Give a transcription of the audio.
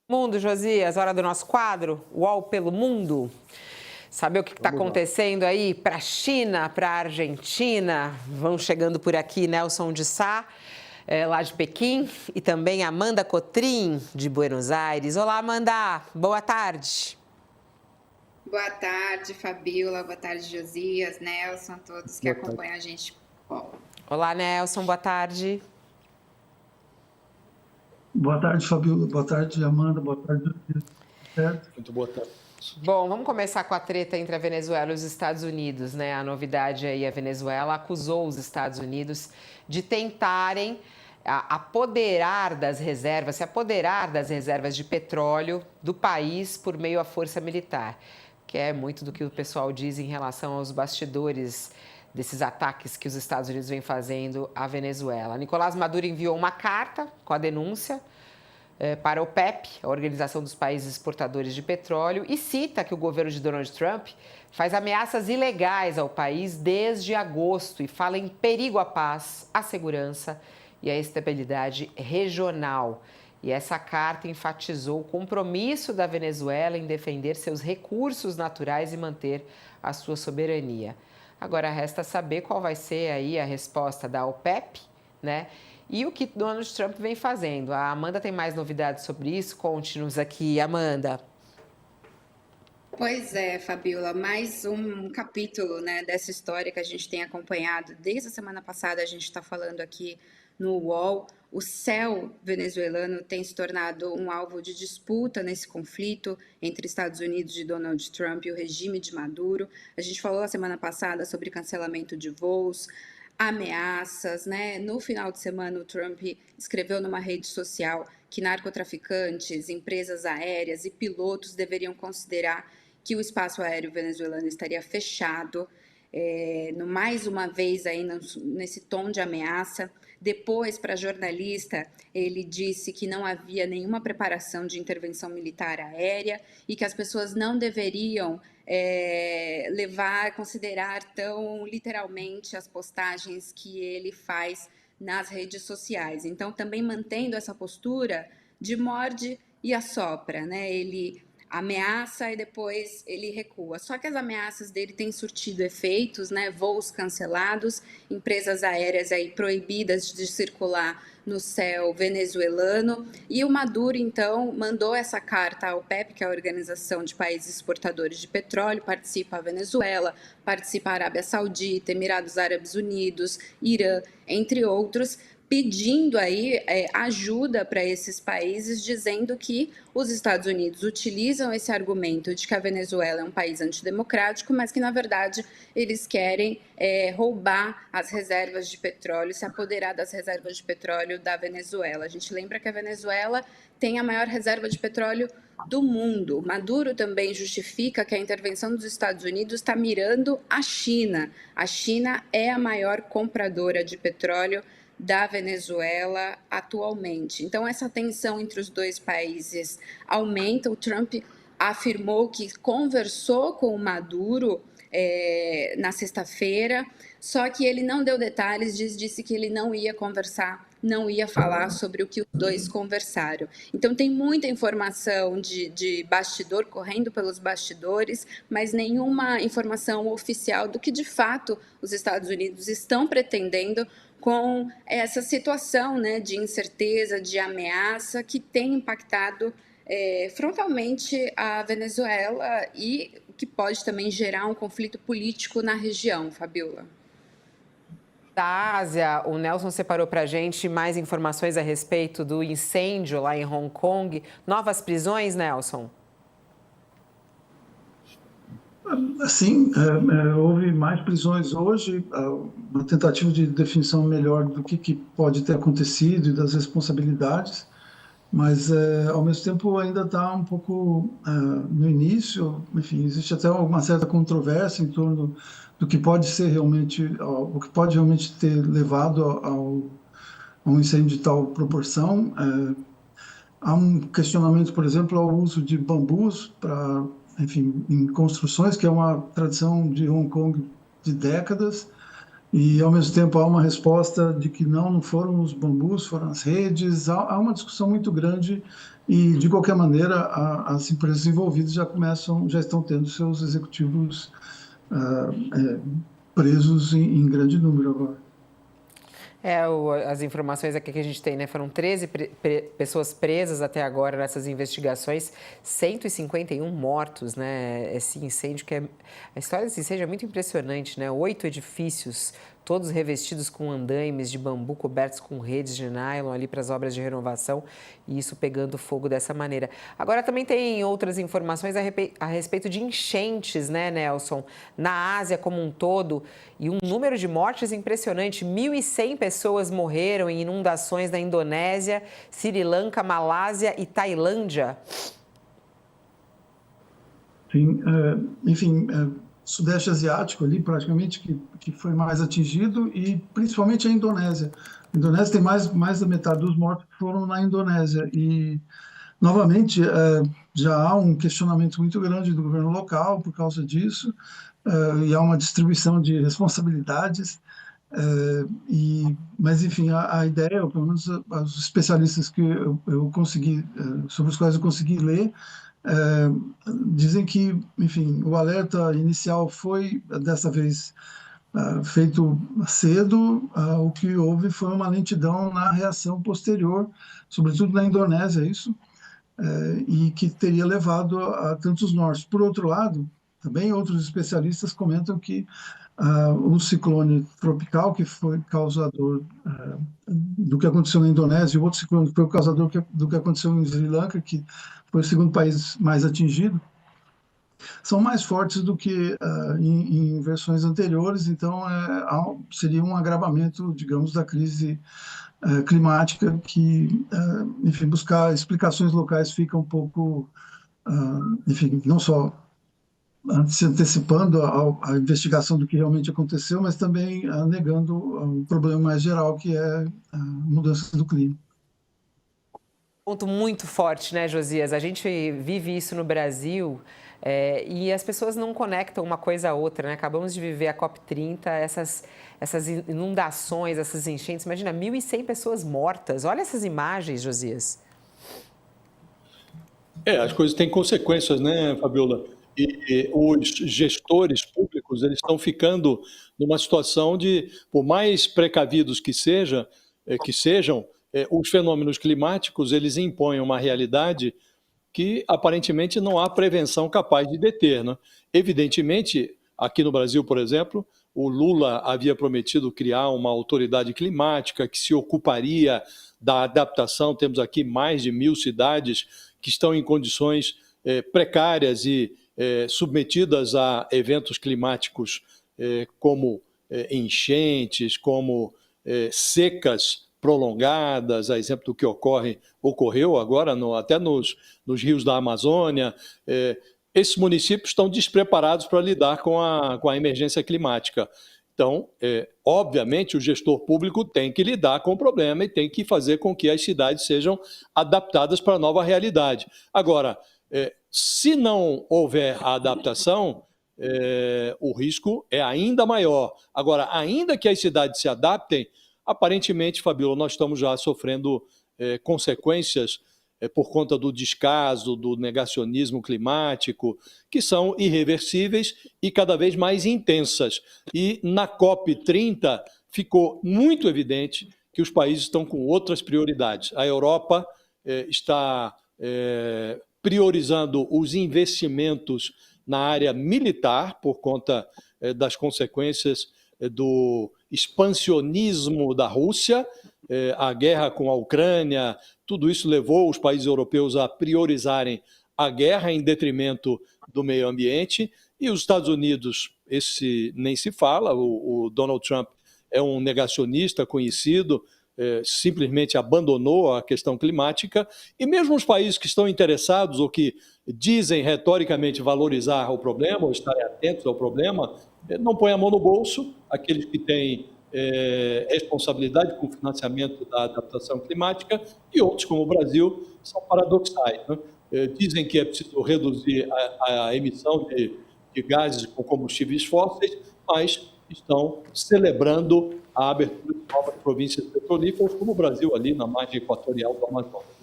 Mundo, Josias, hora do nosso quadro, UOL pelo Mundo. Saber o que está acontecendo aí para a China, para a Argentina. Vão chegando por aqui Nelson de Sá, lá de Pequim, e também Amanda Cotrim, de Buenos Aires. Olá, Amanda, boa tarde. Boa tarde, Fabíola, boa tarde, Josias, Nelson, todos que acompanham a gente. Olá, Nelson, boa tarde. Boa tarde, Fabíola. Boa tarde, Amanda. Boa tarde, Josias. Certo? Muito boa tarde. Bom, vamos começar com a treta entre a Venezuela e os Estados Unidos, né? A novidade aí, a Venezuela acusou os Estados Unidos de tentarem se apoderar das reservas de petróleo do país por meio à força militar, que é muito do que o pessoal diz em relação aos bastidores desses ataques que os Estados Unidos vêm fazendo à Venezuela. Nicolás Maduro enviou uma carta com a denúncia para a OPEP, a Organização dos Países Exportadores de Petróleo, e cita que o governo de Donald Trump faz ameaças ilegais ao país desde agosto e fala em perigo à paz, à segurança e à estabilidade regional. E essa carta enfatizou o compromisso da Venezuela em defender seus recursos naturais e manter a sua soberania. Agora resta saber qual vai ser aí a resposta da OPEP, né? E o que Donald Trump vem fazendo. A Amanda tem mais novidades sobre isso? Conte-nos aqui, Amanda. Pois é, Fabíola, mais um capítulo, né, dessa história que a gente tem acompanhado. Desde a semana passada a gente está falando aqui no UOL. O céu venezuelano tem se tornado um alvo de disputa nesse conflito entre Estados Unidos de Donald Trump e o regime de Maduro. A gente falou a semana passada sobre cancelamento de voos, ameaças, né? No final de semana, o Trump escreveu numa rede social que narcotraficantes, empresas aéreas e pilotos deveriam considerar que o espaço aéreo venezuelano estaria fechado, mais uma vez aí nesse tom de ameaça. Depois, para jornalista, ele disse que não havia nenhuma preparação de intervenção militar aérea e que as pessoas não deveriam considerar tão literalmente as postagens que ele faz nas redes sociais. Então, também mantendo essa postura de morde e assopra, né? Ele ameaça e depois ele recua. Só que as ameaças dele têm surtido efeitos, né? Voos cancelados, empresas aéreas aí proibidas de circular no céu venezuelano. E o Maduro, então, mandou essa carta à OPEP, que é a Organização de Países Exportadores de Petróleo, participa a Venezuela, participa a Arábia Saudita, Emirados Árabes Unidos, Irã, entre outros, pedindo aí ajuda para esses países, dizendo que os Estados Unidos utilizam esse argumento de que a Venezuela é um país antidemocrático, mas que, na verdade, eles querem roubar as reservas de petróleo, se apoderar das reservas de petróleo da Venezuela. A gente lembra que a Venezuela tem a maior reserva de petróleo do mundo. Maduro também justifica que a intervenção dos Estados Unidos está mirando a China. A China é a maior compradora de petróleo da Venezuela atualmente. Então, essa tensão entre os dois países aumenta. O Trump afirmou que conversou com o Maduro na sexta-feira, só que ele não deu detalhes, disse que ele não ia conversar, não ia falar sobre o que os dois conversaram. Então, tem muita informação de bastidor, correndo pelos bastidores, mas nenhuma informação oficial do que, de fato, os Estados Unidos estão pretendendo com essa situação, né, de incerteza, de ameaça que tem impactado frontalmente a Venezuela e que pode também gerar um conflito político na região, Fabíola. Da Ásia, o Nelson separou para a gente mais informações a respeito do incêndio lá em Hong Kong. Novas prisões, Nelson? Sim, houve mais prisões hoje, uma tentativa de definição melhor do que pode ter acontecido e das responsabilidades, mas ao mesmo tempo ainda está um pouco no início. Enfim, existe até uma certa controvérsia em torno do que pode ser realmente, o que pode realmente ter levado a um incêndio de tal proporção. Há um questionamento, por exemplo, ao uso de bambus para, enfim, em construções, que é uma tradição de Hong Kong de décadas. e ao mesmo tempo há uma resposta de que não foram os bambus, foram as redes. Há uma discussão muito grande e, de qualquer maneira, as empresas envolvidas já estão tendo seus executivos ah, é, presos em grande número agora. As informações aqui que a gente tem, né? Foram 13 pessoas presas até agora nessas investigações, 151 mortos, né? Esse incêndio a história desse incêndio é muito impressionante, né? 8 edifícios, todos revestidos com andaimes de bambu cobertos com redes de nylon ali para as obras de renovação e isso pegando fogo dessa maneira. Agora também tem outras informações a respeito de enchentes, né, Nelson? Na Ásia como um todo e um número de mortes impressionante. 1.100 pessoas morreram em inundações na Indonésia, Sri Lanka, Malásia e Tailândia. Sim, enfim, Sudeste Asiático ali praticamente que foi mais atingido e principalmente a Indonésia. A Indonésia tem mais da metade dos mortos que foram na Indonésia e novamente já há um questionamento muito grande do governo local por causa disso e há uma distribuição de responsabilidades. Mas enfim, a ideia, ou pelo menos os especialistas que eu consegui, sobre os quais eu consegui ler, é, dizem que, enfim, o alerta inicial foi, dessa vez, feito cedo. O que houve foi uma lentidão na reação posterior, sobretudo na Indonésia, isso, e que teria levado a tantos mortos. Por outro lado, também outros especialistas comentam que o ciclone tropical, que foi causador do que aconteceu na Indonésia, e o outro ciclone que foi o causador do que aconteceu em Sri Lanka, que foi o segundo país mais atingido, são mais fortes do que em versões anteriores, então seria um agravamento, digamos, da crise climática que, enfim, buscar explicações locais fica um pouco, enfim, não só se antecipando a investigação do que realmente aconteceu, mas também negando um problema mais geral que é a mudança do clima. Ponto muito forte, né, Josias? A gente vive isso no Brasil e as pessoas não conectam uma coisa a outra, né? Acabamos de viver a COP30, essas inundações, essas enchentes. Imagina, 1.100 pessoas mortas. Olha essas imagens, Josias. As coisas têm consequências, né, Fabiola? E os gestores públicos, eles estão ficando numa situação de, por mais precavidos que sejam, os fenômenos climáticos, eles impõem uma realidade que aparentemente não há prevenção capaz de deter, né? Evidentemente, aqui no Brasil, por exemplo, o Lula havia prometido criar uma autoridade climática que se ocuparia da adaptação. Temos aqui mais de 1.000 cidades que estão em condições precárias e submetidas a eventos climáticos como enchentes, como secas prolongadas, a exemplo do que ocorreu agora até nos rios da Amazônia. Esses municípios estão despreparados para lidar com a emergência climática. Então, obviamente, o gestor público tem que lidar com o problema e tem que fazer com que as cidades sejam adaptadas para a nova realidade. Agora, se não houver a adaptação, o risco é ainda maior. Agora, ainda que as cidades se adaptem, aparentemente, Fabiola, nós estamos já sofrendo consequências por conta do descaso, do negacionismo climático, que são irreversíveis e cada vez mais intensas. E na COP30 ficou muito evidente que os países estão com outras prioridades. A Europa está priorizando os investimentos na área militar por conta das consequências do expansionismo da Rússia, a guerra com a Ucrânia. Tudo isso levou os países europeus a priorizarem a guerra em detrimento do meio ambiente, e os Estados Unidos, esse nem se fala, o Donald Trump é um negacionista conhecido, simplesmente abandonou a questão climática, e mesmo os países que estão interessados ou que dizem retoricamente valorizar o problema ou estarem atentos ao problema, não põem a mão no bolso. Aqueles que têm responsabilidade com o financiamento da adaptação climática, e outros, como o Brasil, são paradoxais, né? Dizem que é preciso reduzir a emissão de gases com combustíveis fósseis, mas estão celebrando a abertura de novas províncias petrolíferas, como o Brasil ali na margem equatorial do Amazonas.